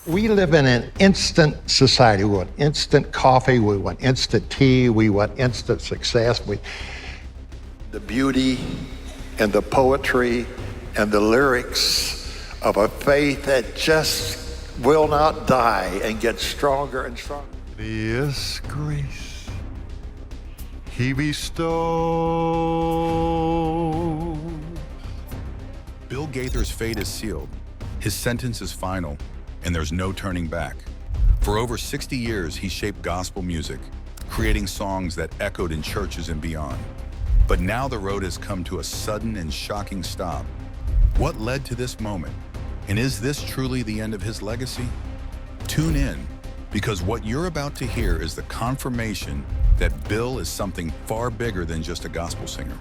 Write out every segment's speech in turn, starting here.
We live in an instant society. We want instant coffee, we want instant tea, we want instant success. The beauty and the poetry and the lyrics of a faith that just will not die and gets stronger and stronger. This grace he bestows. Bill Gaither's fate is sealed. His sentence is final, and there's no turning back. For over 60 years, he shaped gospel music, creating songs that echoed in churches and beyond. But now the road has come to a sudden and shocking stop. What led to this moment? And is this truly the end of his legacy? Tune in, because what you're about to hear is the confirmation that Bill is something far bigger than just a gospel singer.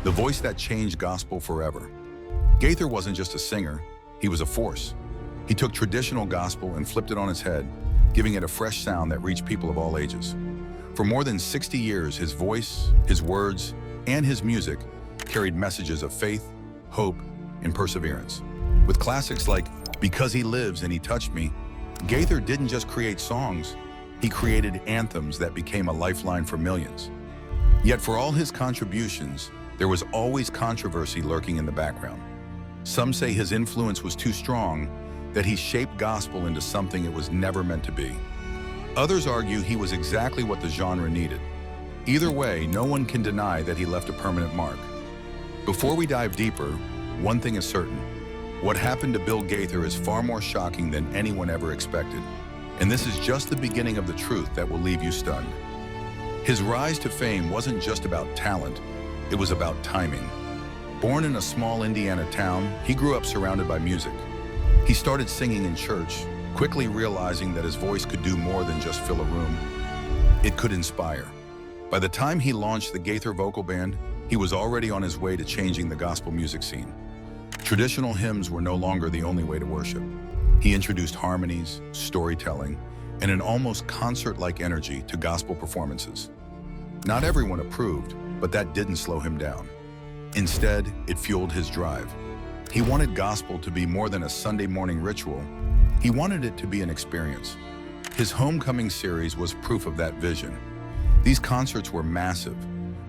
The voice that changed gospel forever. Gaither wasn't just a singer, he was a force. He took traditional gospel and flipped it on its head, giving it a fresh sound that reached people of all ages. For more than 60 years, his voice, his words, and his music carried messages of faith, hope, and perseverance. With classics like Because He Lives and He Touched Me, Gaither didn't just create songs, he created anthems that became a lifeline for millions. Yet for all his contributions, there was always controversy lurking in the background. Some say his influence was too strong, that he shaped gospel into something it was never meant to be. Others argue he was exactly what the genre needed. Either way, no one can deny that he left a permanent mark. Before we dive deeper, one thing is certain. What happened to Bill Gaither is far more shocking than anyone ever expected. And this is just the beginning of the truth that will leave you stunned. His rise to fame wasn't just about talent, it was about timing. Born in a small Indiana town, he grew up surrounded by music. He started singing in church, quickly realizing that his voice could do more than just fill a room. It could inspire. By the time he launched the Gaither Vocal Band, he was already on his way to changing the gospel music scene. Traditional hymns were no longer the only way to worship. He introduced harmonies, storytelling, and an almost concert-like energy to gospel performances. Not everyone approved, but that didn't slow him down. Instead, it fueled his drive. He wanted gospel to be more than a Sunday morning ritual. He wanted it to be an experience. His Homecoming series was proof of that vision. These concerts were massive,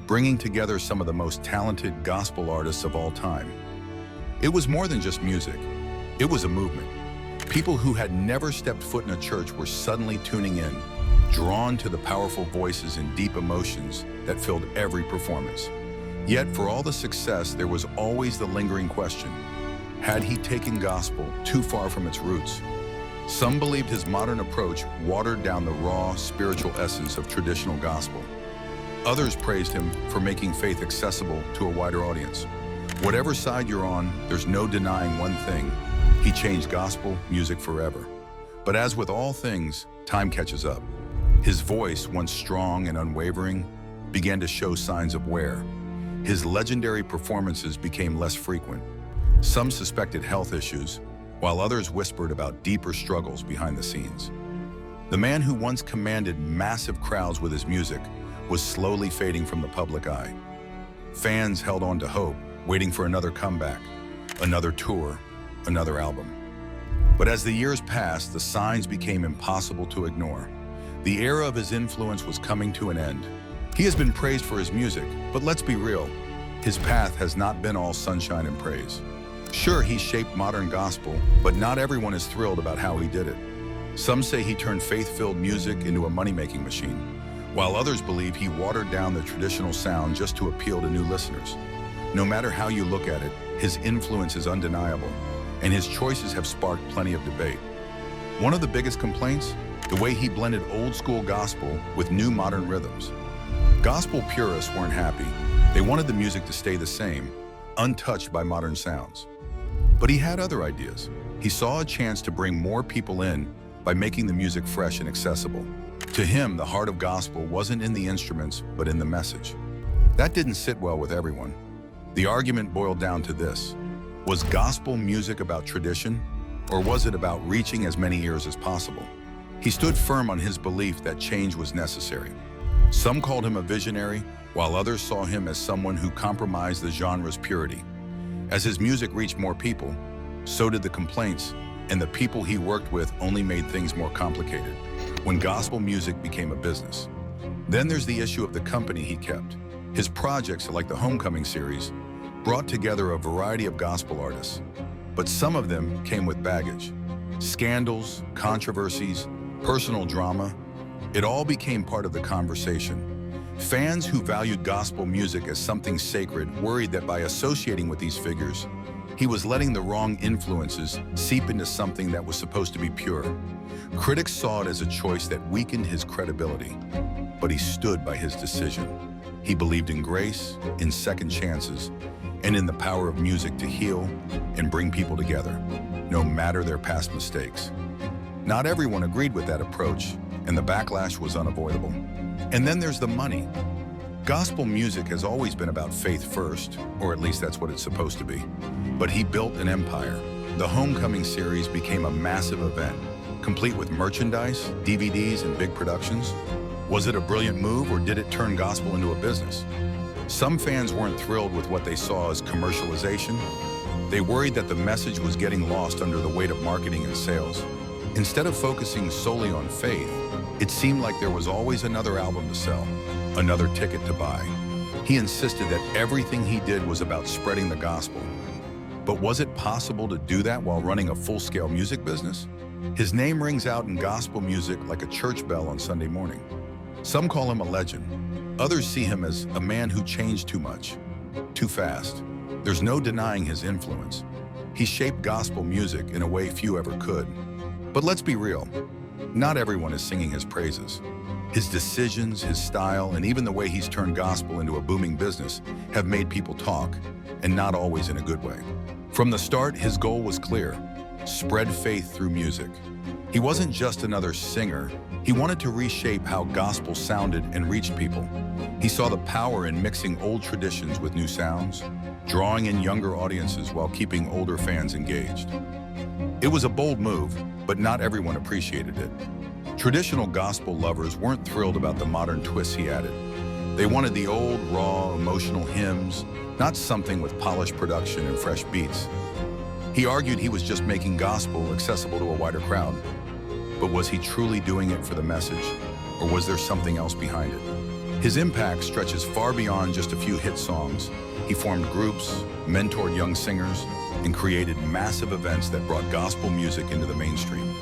bringing together some of the most talented gospel artists of all time. It was more than just music. It was a movement. People who had never stepped foot in a church were suddenly tuning in, drawn to the powerful voices and deep emotions that filled every performance. Yet for all the success, there was always the lingering question. Had he taken gospel too far from its roots? Some believed his modern approach watered down the raw, spiritual essence of traditional gospel. Others praised him for making faith accessible to a wider audience. Whatever side you're on, there's no denying one thing. He changed gospel music forever. But as with all things, time catches up. His voice, once strong and unwavering, began to show signs of wear. His legendary performances became less frequent. Some suspected health issues, while others whispered about deeper struggles behind the scenes. The man who once commanded massive crowds with his music was slowly fading from the public eye. Fans held on to hope, waiting for another comeback, another tour, another album. But as the years passed, the signs became impossible to ignore. The era of his influence was coming to an end. He has been praised for his music, but let's be real, his path has not been all sunshine and praise. Sure, he shaped modern gospel, but not everyone is thrilled about how he did it. Some say he turned faith-filled music into a money-making machine, while others believe he watered down the traditional sound just to appeal to new listeners. No matter how you look at it, his influence is undeniable, and his choices have sparked plenty of debate. One of the biggest complaints? The way he blended old-school gospel with new modern rhythms. Gospel purists weren't happy. They wanted the music to stay the same, untouched by modern sounds. But he had other ideas. He saw a chance to bring more people in by making the music fresh and accessible. To him, the heart of gospel wasn't in the instruments, but in the message. That didn't sit well with everyone. The argument boiled down to this. Was gospel music about tradition, or was it about reaching as many ears as possible? He stood firm on his belief that change was necessary. Some called him a visionary, while others saw him as someone who compromised the genre's purity. As his music reached more people, so did the complaints, and the people he worked with only made things more complicated when gospel music became a business. Then there's the issue of the company he kept. His projects, like the Homecoming series, brought together a variety of gospel artists, but some of them came with baggage. Scandals, controversies, personal drama, it all became part of the conversation. Fans who valued gospel music as something sacred worried that by associating with these figures, he was letting the wrong influences seep into something that was supposed to be pure. Critics saw it as a choice that weakened his credibility, but he stood by his decision. He believed in grace, in second chances, and in the power of music to heal and bring people together, no matter their past mistakes. Not everyone agreed with that approach, and the backlash was unavoidable. And then there's the money. Gospel music has always been about faith first, or at least that's what it's supposed to be. But he built an empire. The Homecoming series became a massive event, complete with merchandise, DVDs, and big productions. Was it a brilliant move, or did it turn gospel into a business? Some fans weren't thrilled with what they saw as commercialization. They worried that the message was getting lost under the weight of marketing and sales. Instead of focusing solely on faith, it seemed like there was always another album to sell, another ticket to buy. He insisted that everything he did was about spreading the gospel. But was it possible to do that while running a full-scale music business? His name rings out in gospel music like a church bell on Sunday morning. Some call him a legend. Others see him as a man who changed too much, too fast. There's no denying his influence. He shaped gospel music in a way few ever could. But let's be real, not everyone is singing his praises. His decisions, his style, and even the way he's turned gospel into a booming business have made people talk, and not always in a good way. From the start, his goal was clear: spread faith through music. He wasn't just another singer. He wanted to reshape how gospel sounded and reached people. He saw the power in mixing old traditions with new sounds, drawing in younger audiences while keeping older fans engaged. It was a bold move, but not everyone appreciated it. Traditional gospel lovers weren't thrilled about the modern twists he added. They wanted the old, raw, emotional hymns, not something with polished production and fresh beats. He argued he was just making gospel accessible to a wider crowd. But was he truly doing it for the message, or was there something else behind it? His impact stretches far beyond just a few hit songs. He formed groups, mentored young singers, and created massive events that brought gospel music into the mainstream.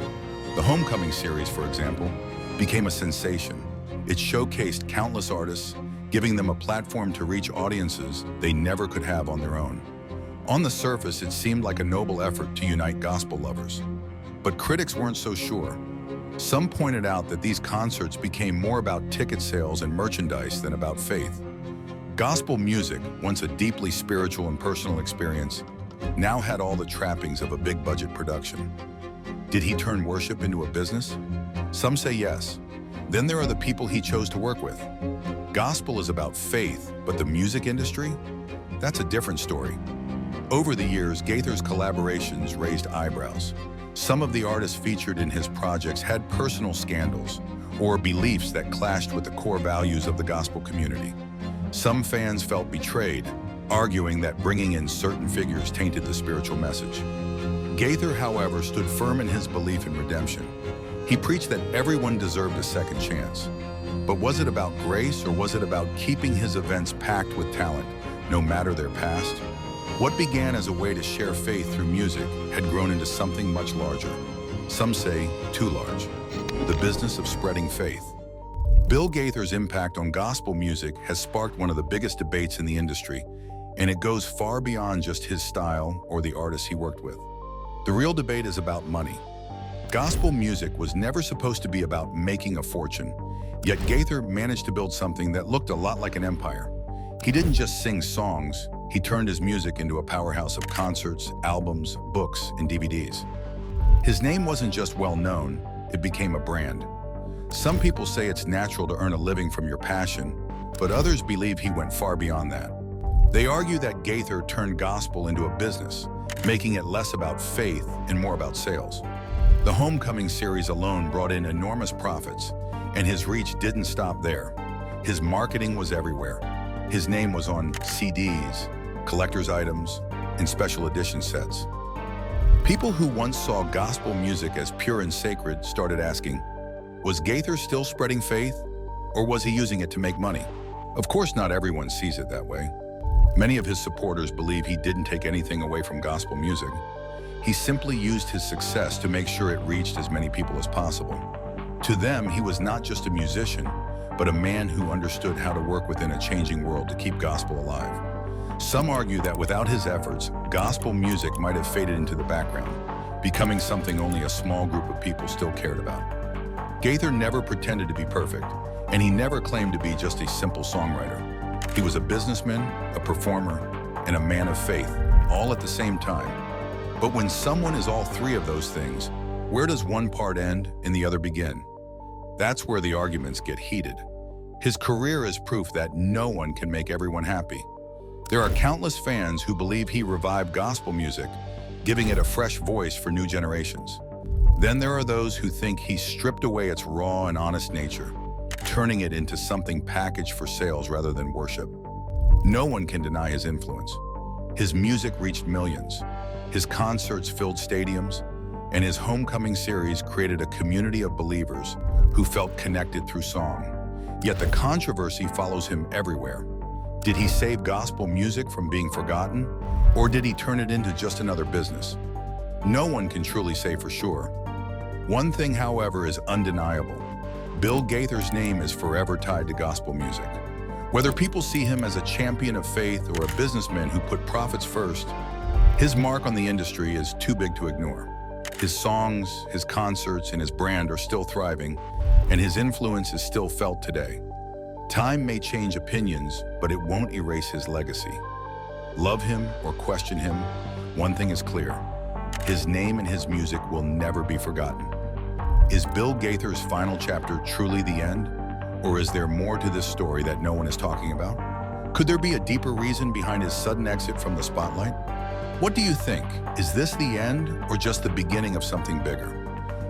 The Homecoming series, for example, became a sensation. It showcased countless artists, giving them a platform to reach audiences they never could have on their own. On the surface, it seemed like a noble effort to unite gospel lovers. But critics weren't so sure. Some pointed out that these concerts became more about ticket sales and merchandise than about faith. Gospel music, once a deeply spiritual and personal experience, now had all the trappings of a big-budget production. Did he turn worship into a business? Some say yes. Then there are the people he chose to work with. Gospel is about faith, but the music industry? That's a different story. Over the years, Gaither's collaborations raised eyebrows. Some of the artists featured in his projects had personal scandals or beliefs that clashed with the core values of the gospel community. Some fans felt betrayed, arguing that bringing in certain figures tainted the spiritual message. Gaither, however, stood firm in his belief in redemption. He preached that everyone deserved a second chance. But was it about grace, or was it about keeping his events packed with talent, no matter their past? What began as a way to share faith through music had grown into something much larger. Some say too large. The business of spreading faith. Bill Gaither's impact on gospel music has sparked one of the biggest debates in the industry, and it goes far beyond just his style or the artists he worked with. The real debate is about money. Gospel music was never supposed to be about making a fortune, yet Gaither managed to build something that looked a lot like an empire. He didn't just sing songs, he turned his music into a powerhouse of concerts, albums, books, and DVDs. His name wasn't just well known, it became a brand. Some people say it's natural to earn a living from your passion, but others believe he went far beyond that. They argue that Gaither turned gospel into a business, making it less about faith and more about sales. The Homecoming series alone brought in enormous profits, and his reach didn't stop there. His marketing was everywhere. His name was on CDs, collector's items, and special edition sets. People who once saw gospel music as pure and sacred started asking, was Gaither still spreading faith, or was he using it to make money? Of course, not everyone sees it that way. Many of his supporters believe he didn't take anything away from gospel music. He simply used his success to make sure it reached as many people as possible. To them, he was not just a musician, but a man who understood how to work within a changing world to keep gospel alive. Some argue that without his efforts, gospel music might have faded into the background, becoming something only a small group of people still cared about. Gaither never pretended to be perfect, and he never claimed to be just a simple songwriter. He was a businessman, a performer, and a man of faith, all at the same time. But when someone is all three of those things, where does one part end and the other begin? That's where the arguments get heated. His career is proof that no one can make everyone happy. There are countless fans who believe he revived gospel music, giving it a fresh voice for new generations. Then there are those who think he stripped away its raw and honest nature, turning it into something packaged for sales rather than worship. No one can deny his influence. His music reached millions. His concerts filled stadiums, and his Homecoming series created a community of believers who felt connected through song. Yet the controversy follows him everywhere. Did he save gospel music from being forgotten, or did he turn it into just another business? No one can truly say for sure. One thing, however, is undeniable. Bill Gaither's name is forever tied to gospel music. Whether people see him as a champion of faith or a businessman who put profits first, his mark on the industry is too big to ignore. His songs, his concerts, and his brand are still thriving, and his influence is still felt today. Time may change opinions, but it won't erase his legacy. Love him or question him, one thing is clear. His name and his music will never be forgotten. Is Bill Gaither's final chapter truly the end? Or is there more to this story that no one is talking about? Could there be a deeper reason behind his sudden exit from the spotlight? What do you think? Is this the end or just the beginning of something bigger?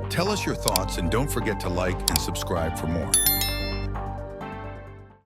Tell us your thoughts and don't forget to like and subscribe for more.